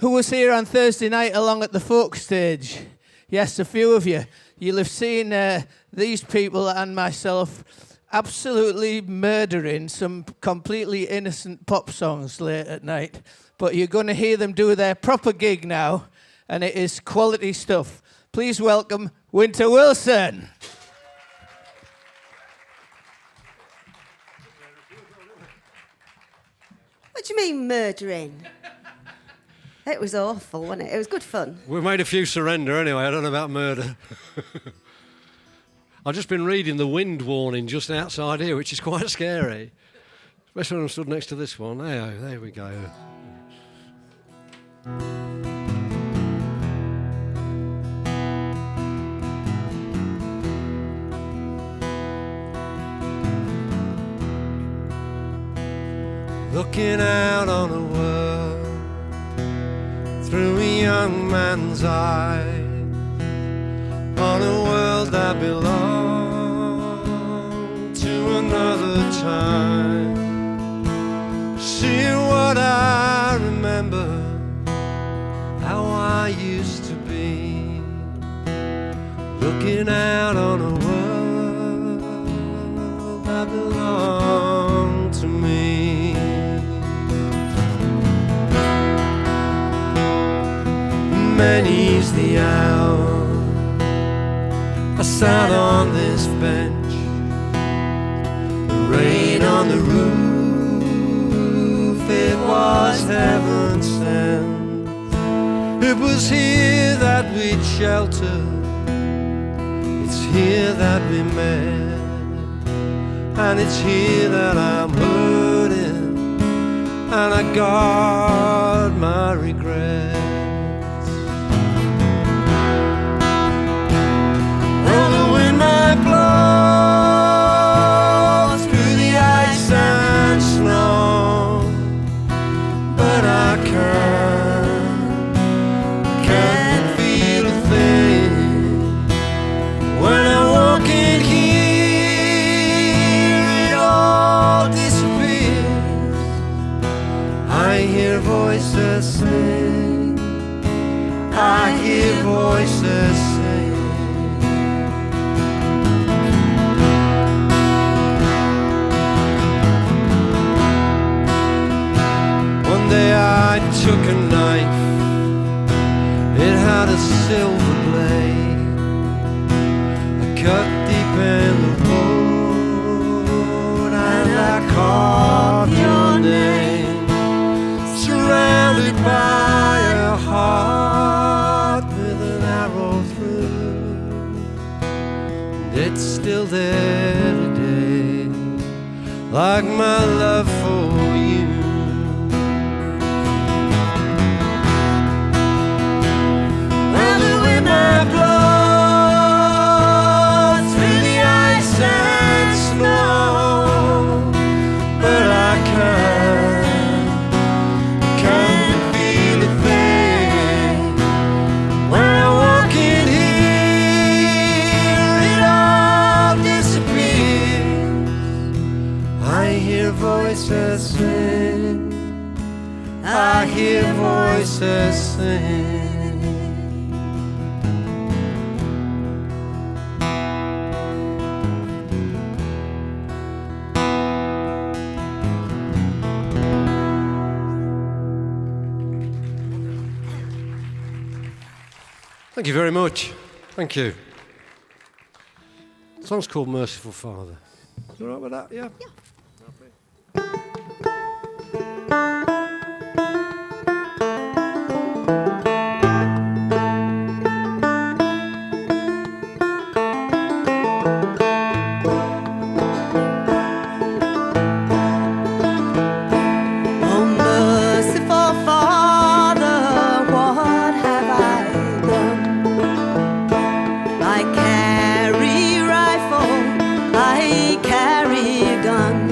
Who was here on Thursday night along at the folk stage? Yes, a few of you. You'll have seen these people and myself absolutely murdering some completely innocent pop songs late at night. But you're going to hear them do their proper gig now, and it is quality stuff. Please welcome Winter Wilson. What do you mean, murdering? It was awful, wasn't it? It was good fun. We made a few surrender anyway. I don't know about murder. I've just been reading the wind warning just outside here, which is quite scary. Especially when I'm stood next to this one. There we go. Looking out on a world through a young man's eyes, on a world that belonged to another time. See what I remember, how I used to be, looking out on a world that belonged to me. Many's the hour I sat on this bench, the rain on the roof, it was heaven sent. It was here that we'd sheltered, it's here that we met, and it's here that I'm hurting, and I guard my regrets. Blows through the ice and snow, but I can't feel a thing. When I walk in here, it all disappears. I hear voices sing, I hear voices sing. I took a knife, it had a silver blade. I cut deep in the road and I carved your name, surrounded by a heart with an arrow through. And it's still there today, like my love for you. I hear voices sing. Thank you very much. Thank you. The song's called Merciful Father. You all right with that? Yeah? Yeah. I carry a rifle, I carry a gun.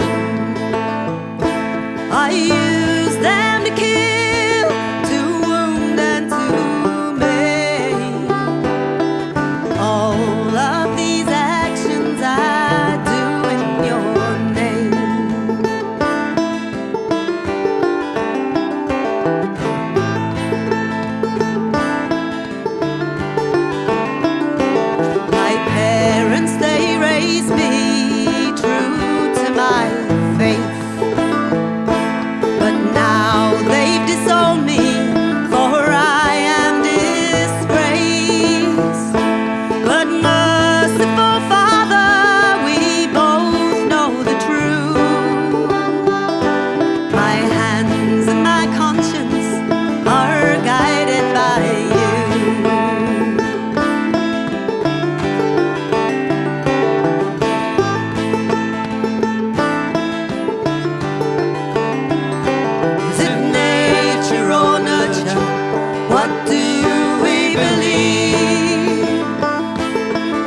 What do we believe?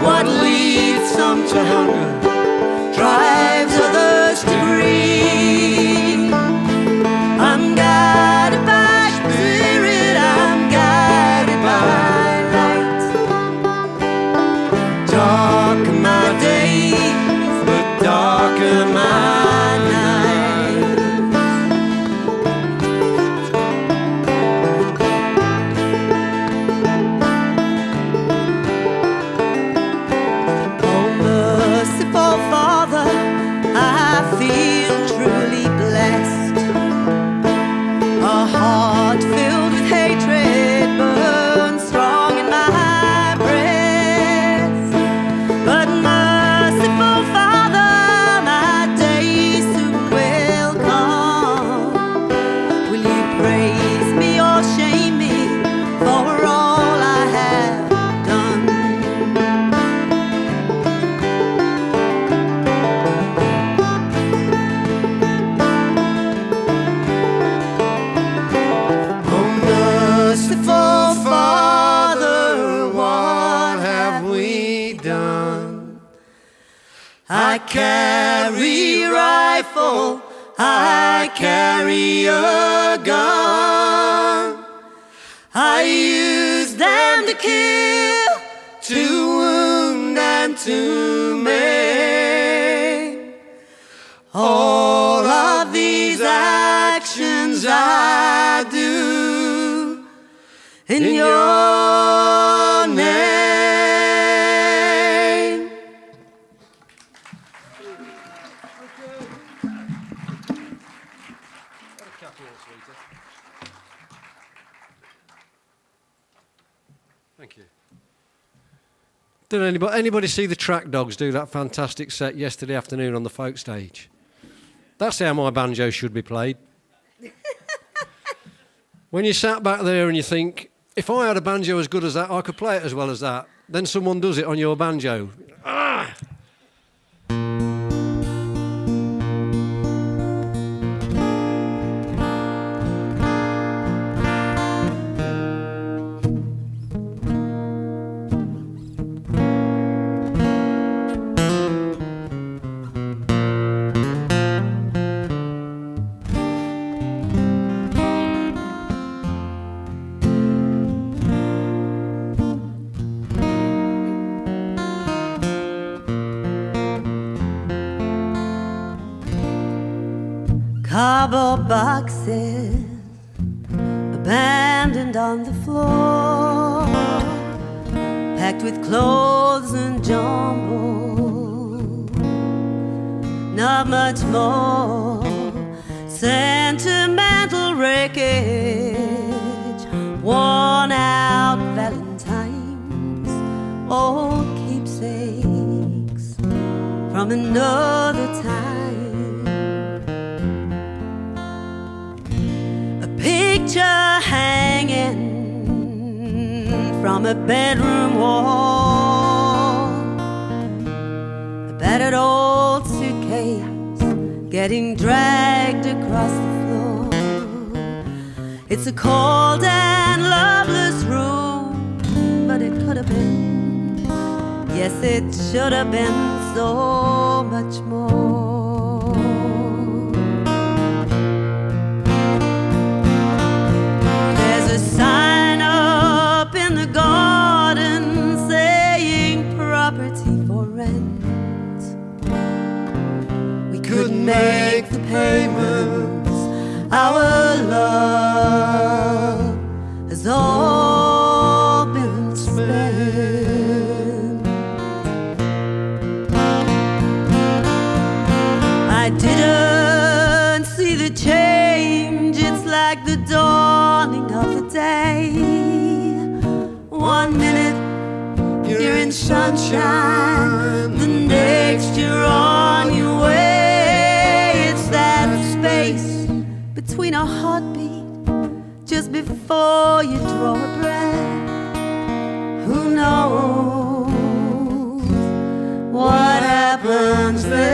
What leads some to hunger, drives others to greed. I'm guided by spirit, I'm guided by light. Dark are my days, but dark are my I carry a rifle, I carry a gun. I use them to kill, to wound and to maim. All of these actions I do in your name. Thank you. Did anybody see the Track Dogs do that fantastic set yesterday afternoon on the folk stage? That's how my banjo should be played. When you sat back there and you think, if I had a banjo as good as that, I could play it as well as that. Then someone does it on your banjo. Ah! Cardboard boxes abandoned on the floor, packed with clothes and jumble. Not much more sentimental wreckage, worn out valentines, old keepsakes from another time. Picture hanging from a bedroom wall, a battered old suitcase getting dragged across the floor. It's a cold and loveless room, but it could have been, yes, it should have been so much more. Sign up in the garden saying property for rent. We couldn't make the payments. Our love has all been spent. I didn't see the change. It's like the dawning of the day. 1 minute you're in sunshine, the next you're on your way. It's that space between a heartbeat just before you draw a breath. Who knows what happens next?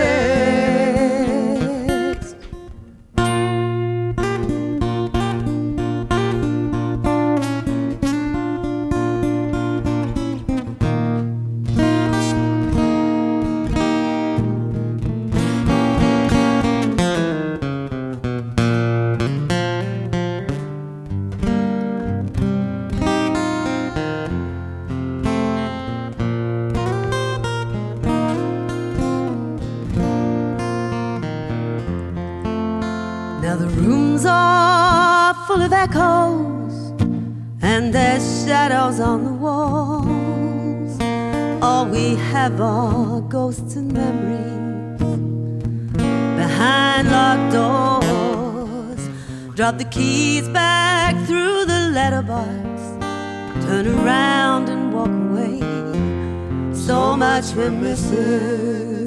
echoes, and there's shadows on the walls. All we have are ghosts and memories behind locked doors. Drop the keys back through the letterbox, turn around and walk away. So much we're missing,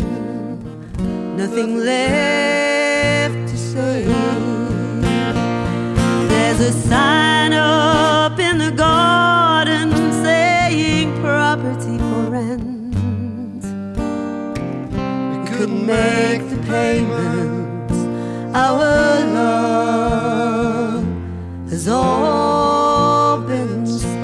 nothing left to say. There's a sign up in the garden saying property for rent. We couldn't make the payments. Our love has all been spent.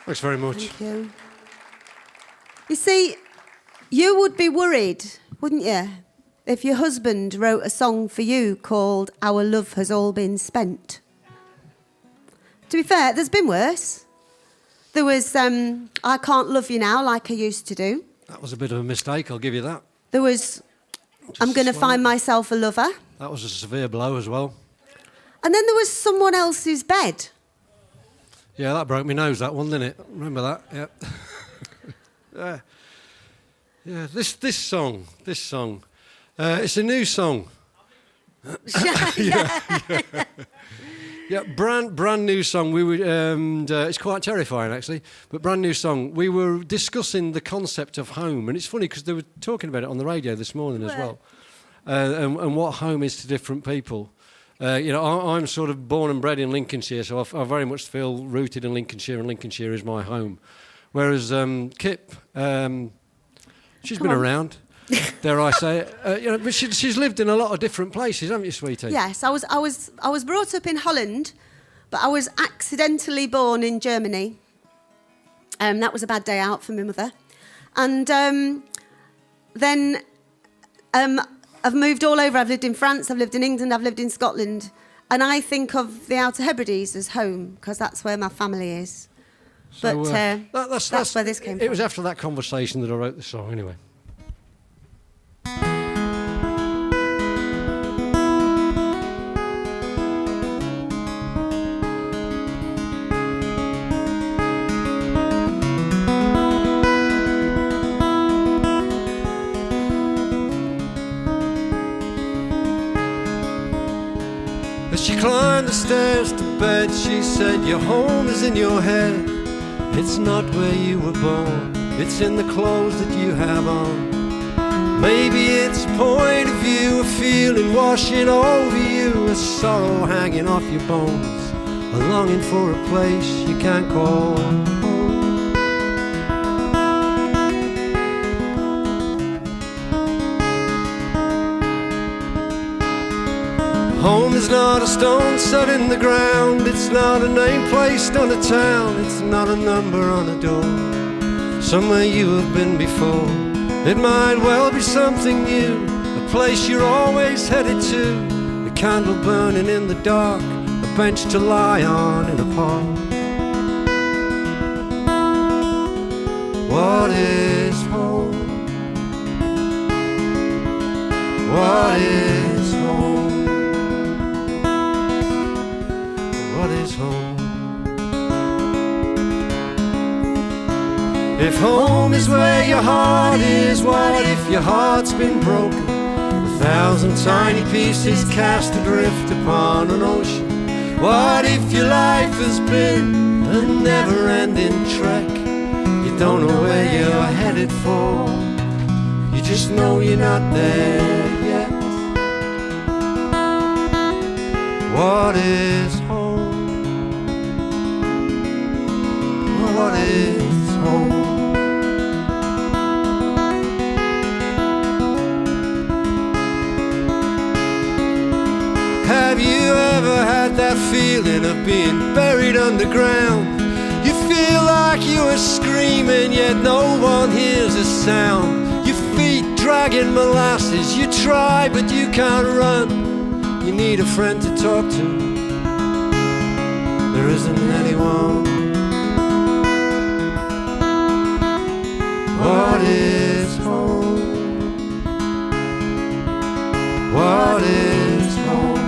Thanks very much. Thank you. You see, you would be worried, wouldn't you, if your husband wrote a song for you called Our Love Has All Been Spent. To be fair, there's been worse. There was I Can't Love You Now Like I Used to Do. That was a bit of a mistake, I'll give you that. There was I'm Going to Find Myself a Lover. That was a severe blow as well. And then there was Someone Else's Bed. Yeah, that broke my nose, that one, didn't it? Remember that? Yeah. Yeah, this song. It's a new song. Yeah, brand new song. We were, it's quite terrifying actually, but brand new song. We were discussing the concept of home, and it's funny because they were talking about it on the radio this morning as well, and what home is to different people. I'm sort of born and bred in Lincolnshire, so I very much feel rooted in Lincolnshire, and Lincolnshire is my home. Whereas Kip, she's been around, dare I say it, but she's lived in a lot of different places, haven't you, sweetie? Yes, I was brought up in Holland, but I was accidentally born in Germany. That was a bad day out for my mother, and then. I've moved all over. I've lived in France, I've lived in England, I've lived in Scotland. And I think of the Outer Hebrides as home, because that's where my family is. So, but that's where this came from. It was after that conversation that I wrote the song, anyway. As she climbed the stairs to bed, she said, your home is in your head. It's not where you were born, it's in the clothes that you have on. Maybe it's a point of view, a feeling washing over you, a sorrow hanging off your bones, a longing for a place you can't call home. Home is not a stone set in the ground, it's not a name placed on a town, it's not a number on a door, somewhere you have been before. It might well be something new, a place you're always headed to, a candle burning in the dark, a bench to lie on in a park. What is home? What is home? What is home? If home is where your heart is, what if your heart's been broken? 1,000 tiny pieces cast adrift upon an ocean. What if your life has been a never-ending trek? You don't know where you're headed for, you just know you're not there yet. What is home? What is home? Have you ever had that feeling of being buried underground? You feel like you are screaming, yet no one hears a sound. Your feet dragging molasses, you try but you can't run. You need a friend to talk to, there isn't anyone. What is home? What is home?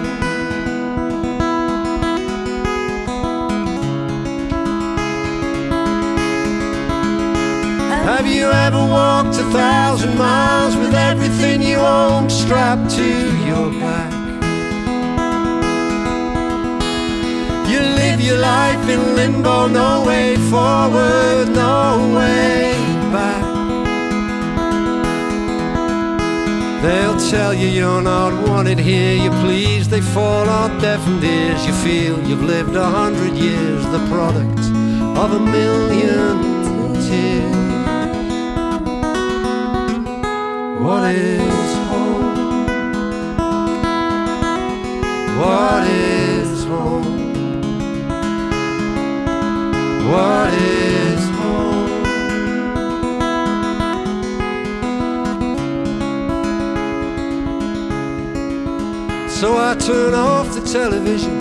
Have you ever walked 1,000 miles with everything you own strapped to your back? You live your life in limbo, no way forward, no way back. They'll tell you you're not wanted here, you please, they fall on deafened ears. You feel you've lived 100 years, the product of 1,000,000 tears. What is home? What is home? What is home? So I turn off the television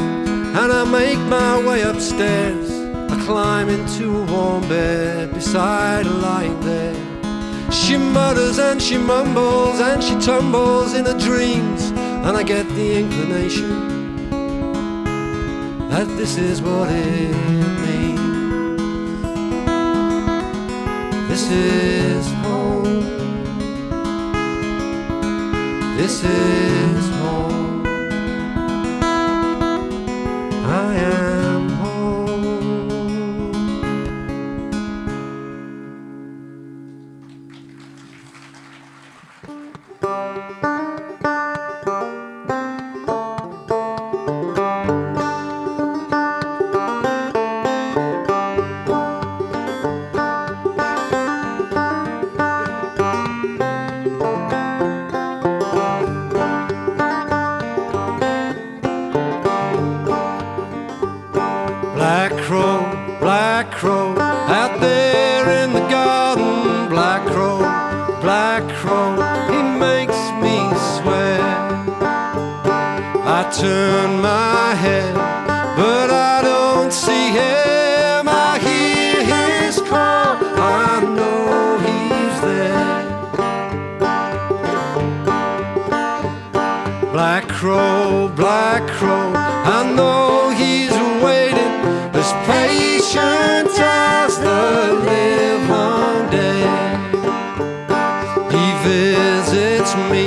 and I make my way upstairs. I climb into a warm bed beside her lying there. She mutters and she mumbles and she tumbles in her dreams, and I get the inclination that this is what it means. This is home. This is home. I am home. Black crow, out there in the garden. Black crow, he makes me swear. I turn my head, but I don't see him. I hear his call, I know he's there. Black crow, I know he's waiting, as patient as the live-long day. He visits me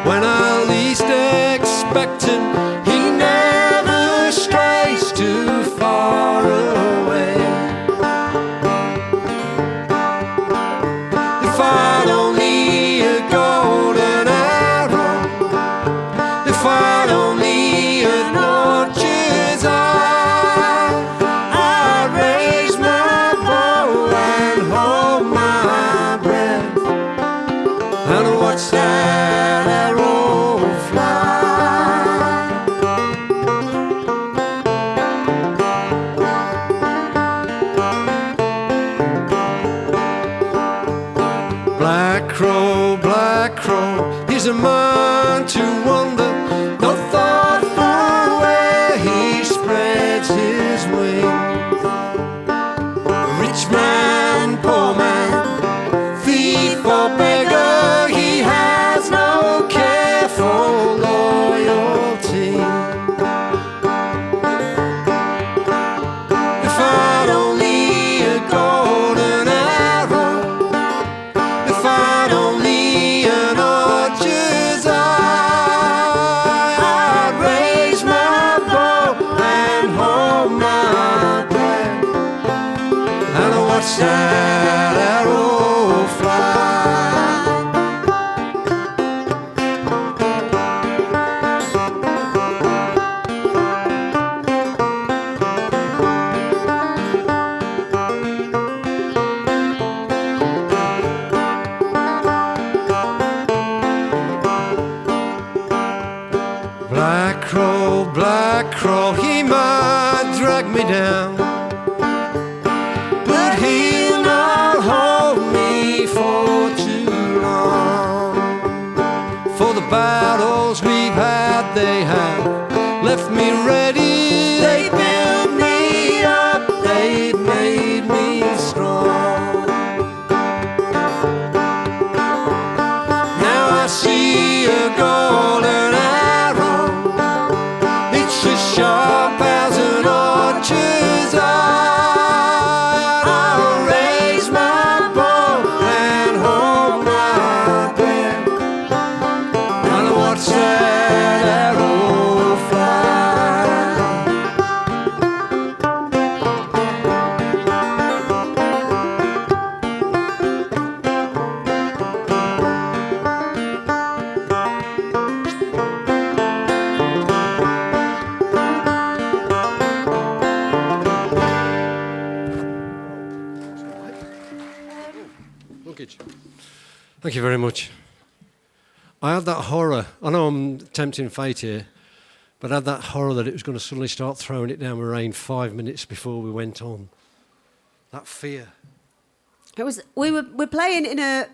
when I least expect him. He never strays too far away. If I'd only a golden arrow, if I'd only an orchard's eye, I'd raise my bow and hold my breath and watch that arrow fly. Black crow, he's a man to wonder, no thought for where he spreads his wings. Rich man, poor man, thief or beggar, he has no care for loyalty. If I'd only a golden arrow, if I'd only an orchard's eye, I'd raise my bow and hold my breath and watch that arrow fly. Black crow, he might drag me down, but he'll not hold package. Thank you very much. I had that horror. I know I'm tempting fate here, but I had that horror that it was going to suddenly start throwing it down with rain 5 minutes before we went on. That fear. We're playing in a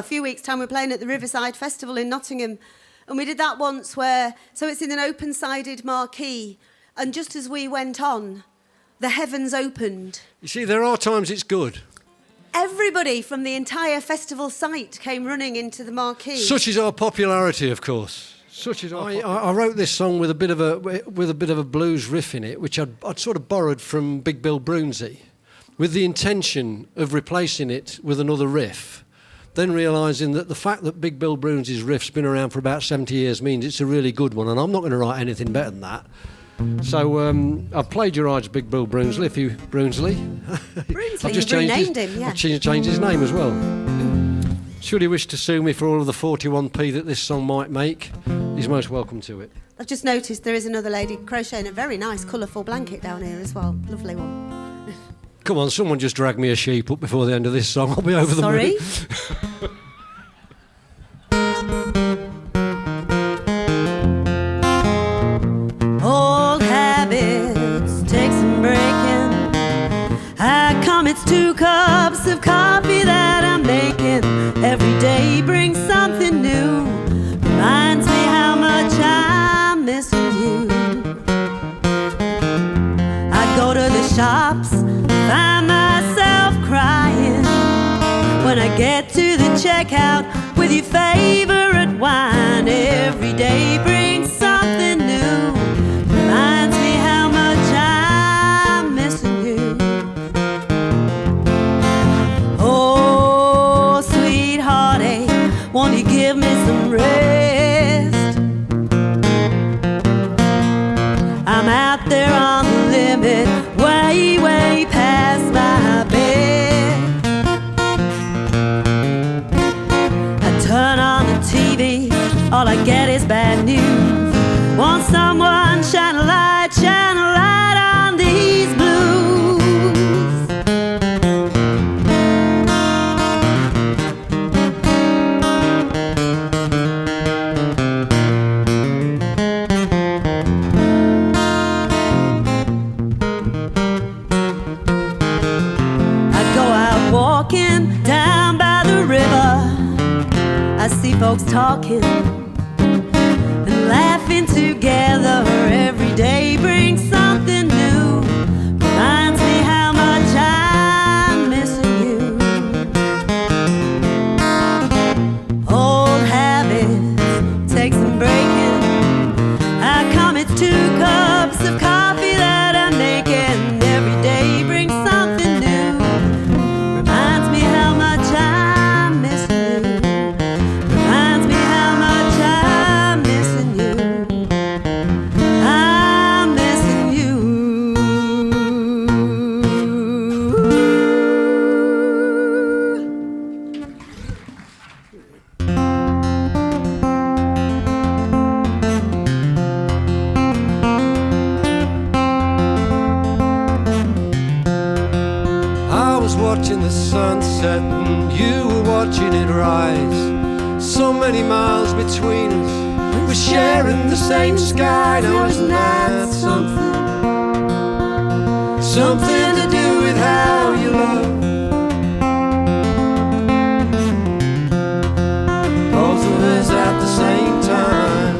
few weeks' time. We're playing at the Riverside Festival in Nottingham, and we did that once so it's in an open-sided marquee, and just as we went on, the heavens opened. You see, there are times it's good. Everybody from the entire festival site came running into the marquee. Such is our popularity, of course. I wrote this song with a bit of a blues riff in it, which I'd sort of borrowed from Big Bill Broomsey, with the intention of replacing it with another riff. Then realising that the fact that Big Bill Broomsey's riff's been around for about 70 years means it's a really good one, and I'm not going to write anything better than that. So I've plagiarised Big Bill Broomsley. Broomsley, you've renamed him, yeah. I've changed his name as well. Should he wish to sue me for all of the 41p that this song might make, he's most welcome to it. I've just noticed there is another lady crocheting a very nice colourful blanket down here as well. Lovely one. Come on, someone just drag me a sheep up before the end of this song. I'll be over the moon. Sorry? Old habits take some breaking. It's 2 cups of coffee that I'm making. Every day brings something new. Reminds me how much I'm missing you. I go to the shops, find myself crying when I get to the checkout with your favorite wine. Every day brings something new. Reminds me how much I'm missing you. Oh, sweethearty, won't you give me some rest? I'm out there on the limit, way, way past my bed. I turn on the TV, all I get is bad news. Want someone shine a light on these blues. I go out walking down by the river. I see folks talking and laughing together. Every day brings something new. Reminds me how much I'm missing you. Old habits take some breaking. I come, it's 2 cups of coffee that I'm making. Every day brings something new. Reminds me how much I'm missing you. Reminds me how much I'm missing you. I'm missing you. I was watching the sunset and you were watching it rise. So many miles between us, we're sharing the same sky. Now isn't that something? Something to do with how you love. Both of us at the same time,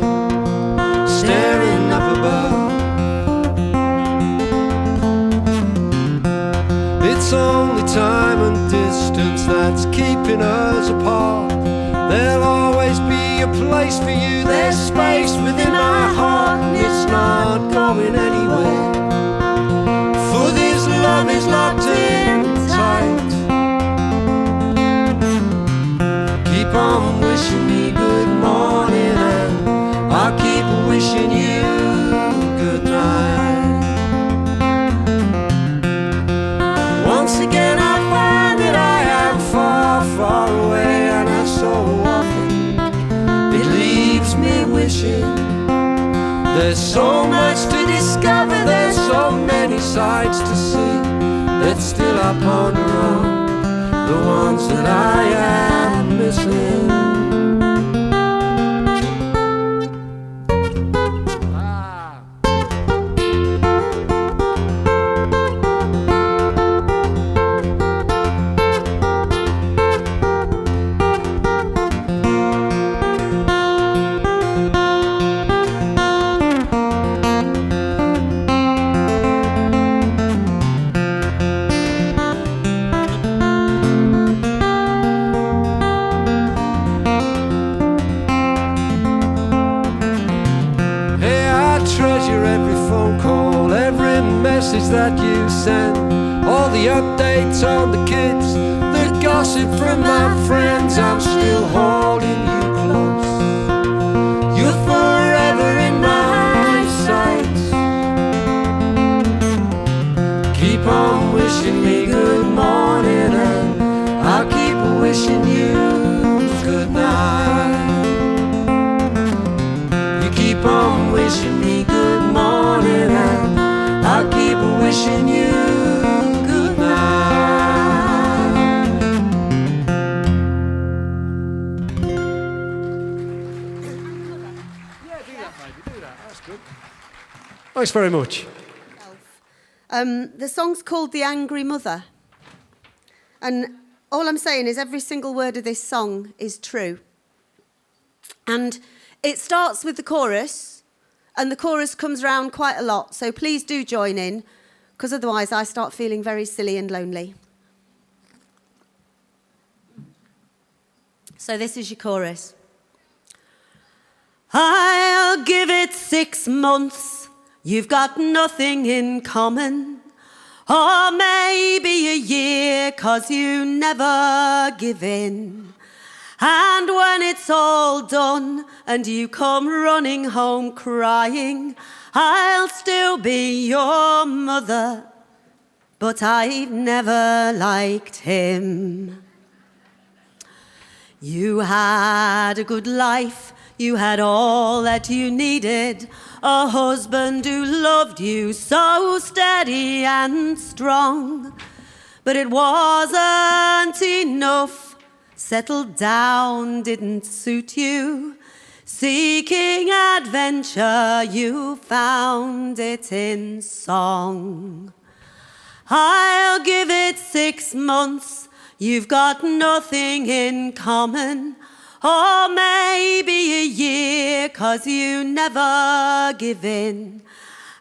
staring up above. It's only time and distance that's keeping us apart. There'll always be a place for you. There's space within my heart, and it's not going anywhere. For this love is locked in tight. Keep on wishing me good morning, and I'll keep wishing you good night. Once again I find that I am far, far away, and I so often it leaves me wishing. There's so much to discover, there's so many sights to see that still I ponder on. the ones that I am missing. That you send, all the updates on the kids, the gossip from my friends. I'm still holding you close. You're forever in my sight. Keep on wishing me good morning, and I'll keep wishing you good night. You keep on wishing me good morning, and I'll keep wishing you good night. Yeah, do that, baby, do that. That's good. Thanks very much. The song's called The Angry Mother. And all I'm saying is every single word of this song is true. And it starts with the chorus, and the chorus comes around quite a lot, so please do join in, because otherwise I start feeling very silly and lonely. So this is your chorus. I'll give it 6 months, you've got nothing in common. Or maybe a year, 'cause you never give in. And when it's all done and you come running home crying, I'll still be your mother, but I've never liked him. You had a good life, you had all that you needed, a husband who loved you so steady and strong. But it wasn't enough. Settled down didn't suit you. Seeking adventure, you found it in song. I'll give it 6 months, you've got nothing in common. Or maybe a year, 'cause you never give in.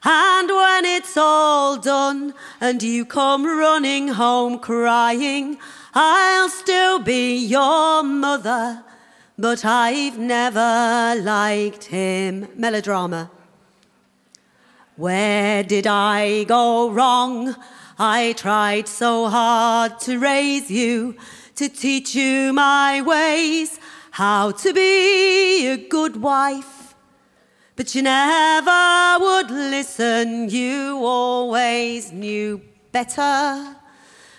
And when it's all done and you come running home crying, I'll still be your mother, but I've never liked him. Melodrama. Where did I go wrong? I tried so hard to raise you, to teach you my ways, how to be a good wife. But you never would listen, you always knew better.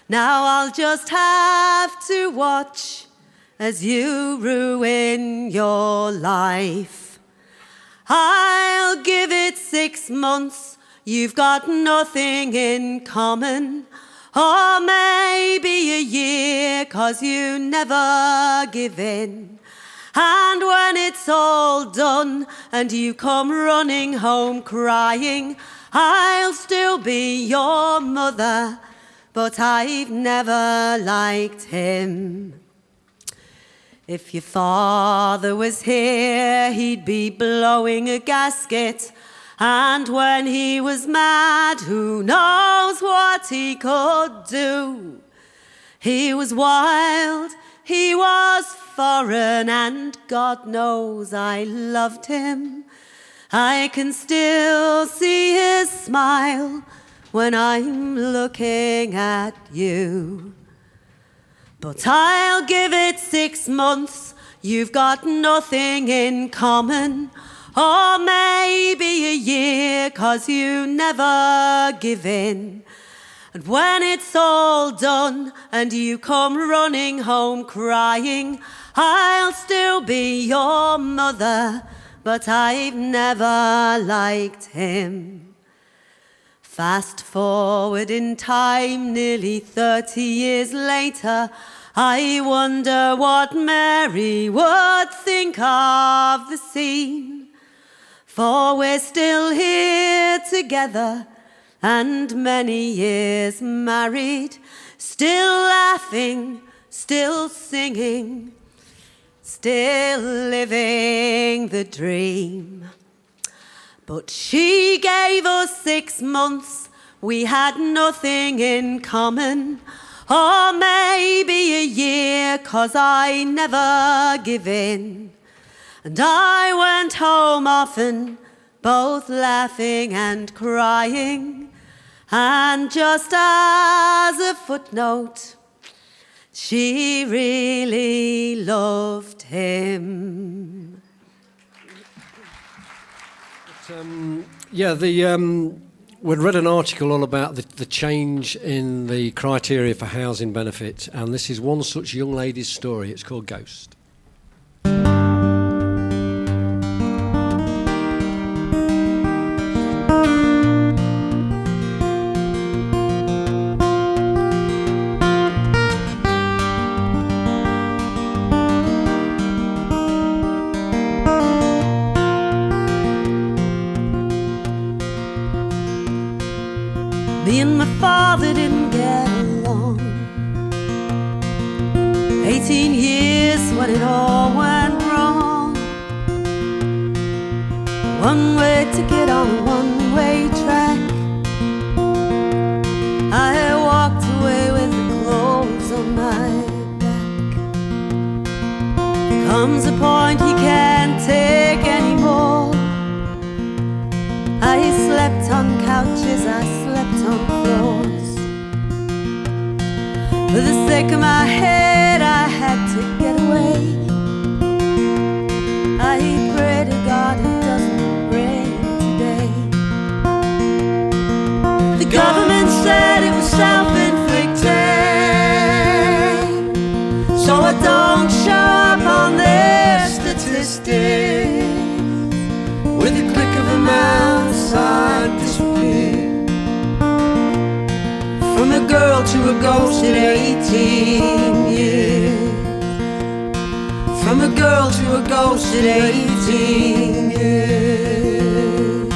Now I'll just have to watch as you ruin your life. I'll give it 6 months, you've got nothing in common. Or maybe a year, 'cause you never give in. And when it's all done and you come running home crying, I'll still be your mother, but I've never liked him. If your father was here, he'd be blowing a gasket. And when he was mad, who knows what he could do. He was wild, he was foreign, and God knows I loved him. I can still see his smile when I'm looking at you. But I'll give it 6 months, you've got nothing in common. Or maybe a year, 'cause you never give in. And when it's all done and you come running home crying, I'll still be your mother, but I've never liked him. Fast forward in time, nearly 30 years later, I wonder what Mary would think of the scene. For we're still here together and many years married, still laughing, still singing, still living the dream. But she gave us 6 months, we had nothing in common. Or maybe a year, 'cause I never give in. And I went home often, both laughing and crying. And just as a footnote, she really loved him. We'd read an article all about the change in the criteria for housing benefit, and this is one such young lady's story. It's called Ghost. Me and my father didn't get along. 18 years when it all went wrong. One-way ticket on a one-way track. I walked away with the clothes on my back. There comes a point you can't take anymore. I slept on couches, I slept on floors. For the sake of my head, I had to get away. I pray to God it doesn't rain today. The government said it was self-inflicted, so I don't show up on their statistics. With a click of a mouse, I disappear. From a girl to a ghost at 18 years. From a girl to a ghost at 18 years.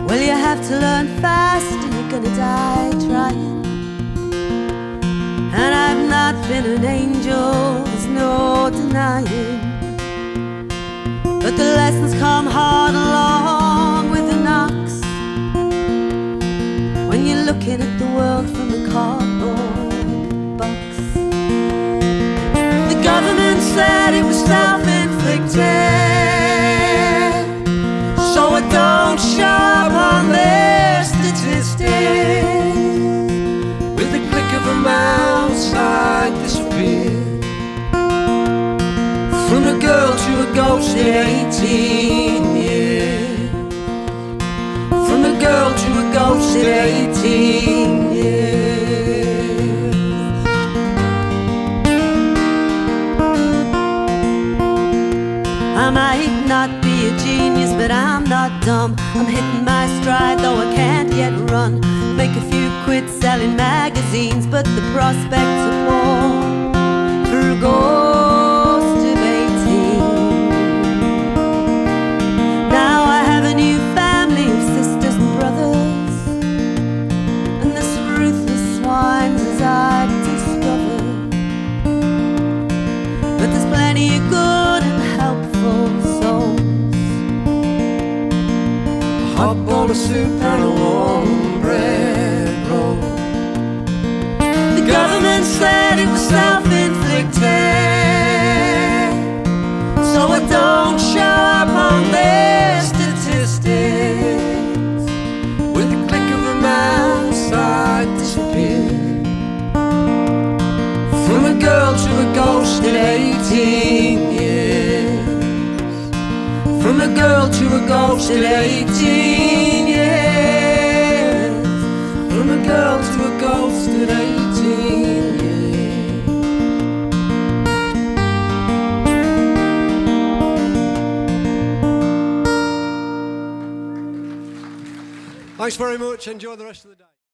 Well, you have to learn fast, gonna die trying. And I've not been an angel, there's no denying. But the lessons come hard along with the knocks, when you're looking at the world from a cardboard box. The government said it was self-inflicted, so I don't show up on their statistics. With the click of a mouse, I disappear. From a girl to a ghost at 18 years. From a girl to a ghost at 18 years. I might not be a genius, but I'm not dumb. I'm hitting my stride, though I can't yet run. Make a few quid selling magazines, but the prospects are poor for a ghost of 18. Now I have a new family of sisters and brothers, and this ruthless swines as I discovered. But there's plenty of good and helpful souls. A hot bowl of soup and a warm bread roll. The government said it was self-inflicted, so I don't show up on their statistics. With the click of a mouse, I disappear. From a girl to a ghost at 18 years. From a girl to a ghost at 18 years. From a girl to a ghost at 18 years. Thanks very much. Enjoy the rest of the day.